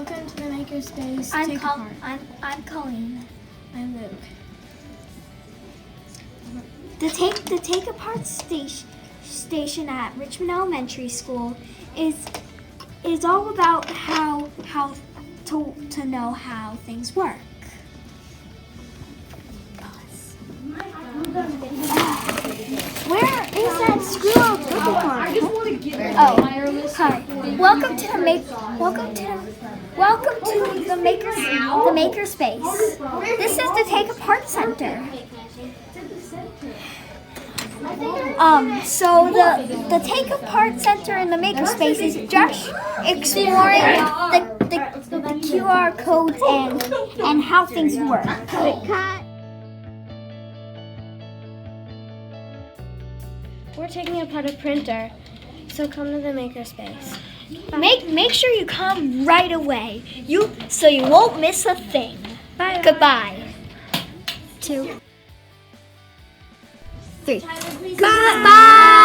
Welcome to the makerspace. I'm Colleen. I'm Luke. The Take Apart station at Richmond Elementary School is all about how to know how things work. Where is that screw up looking for? I just want to get it. Oh, hi. Welcome to the makerspace. This is the Take Apart Center. So the Take Apart Center in the makerspace is just exploring the QR codes and how things work. We're taking apart a printer, so come to the makerspace. Make sure you come right away. So you won't miss a thing. Bye. Goodbye. 2, 3. Goodbye.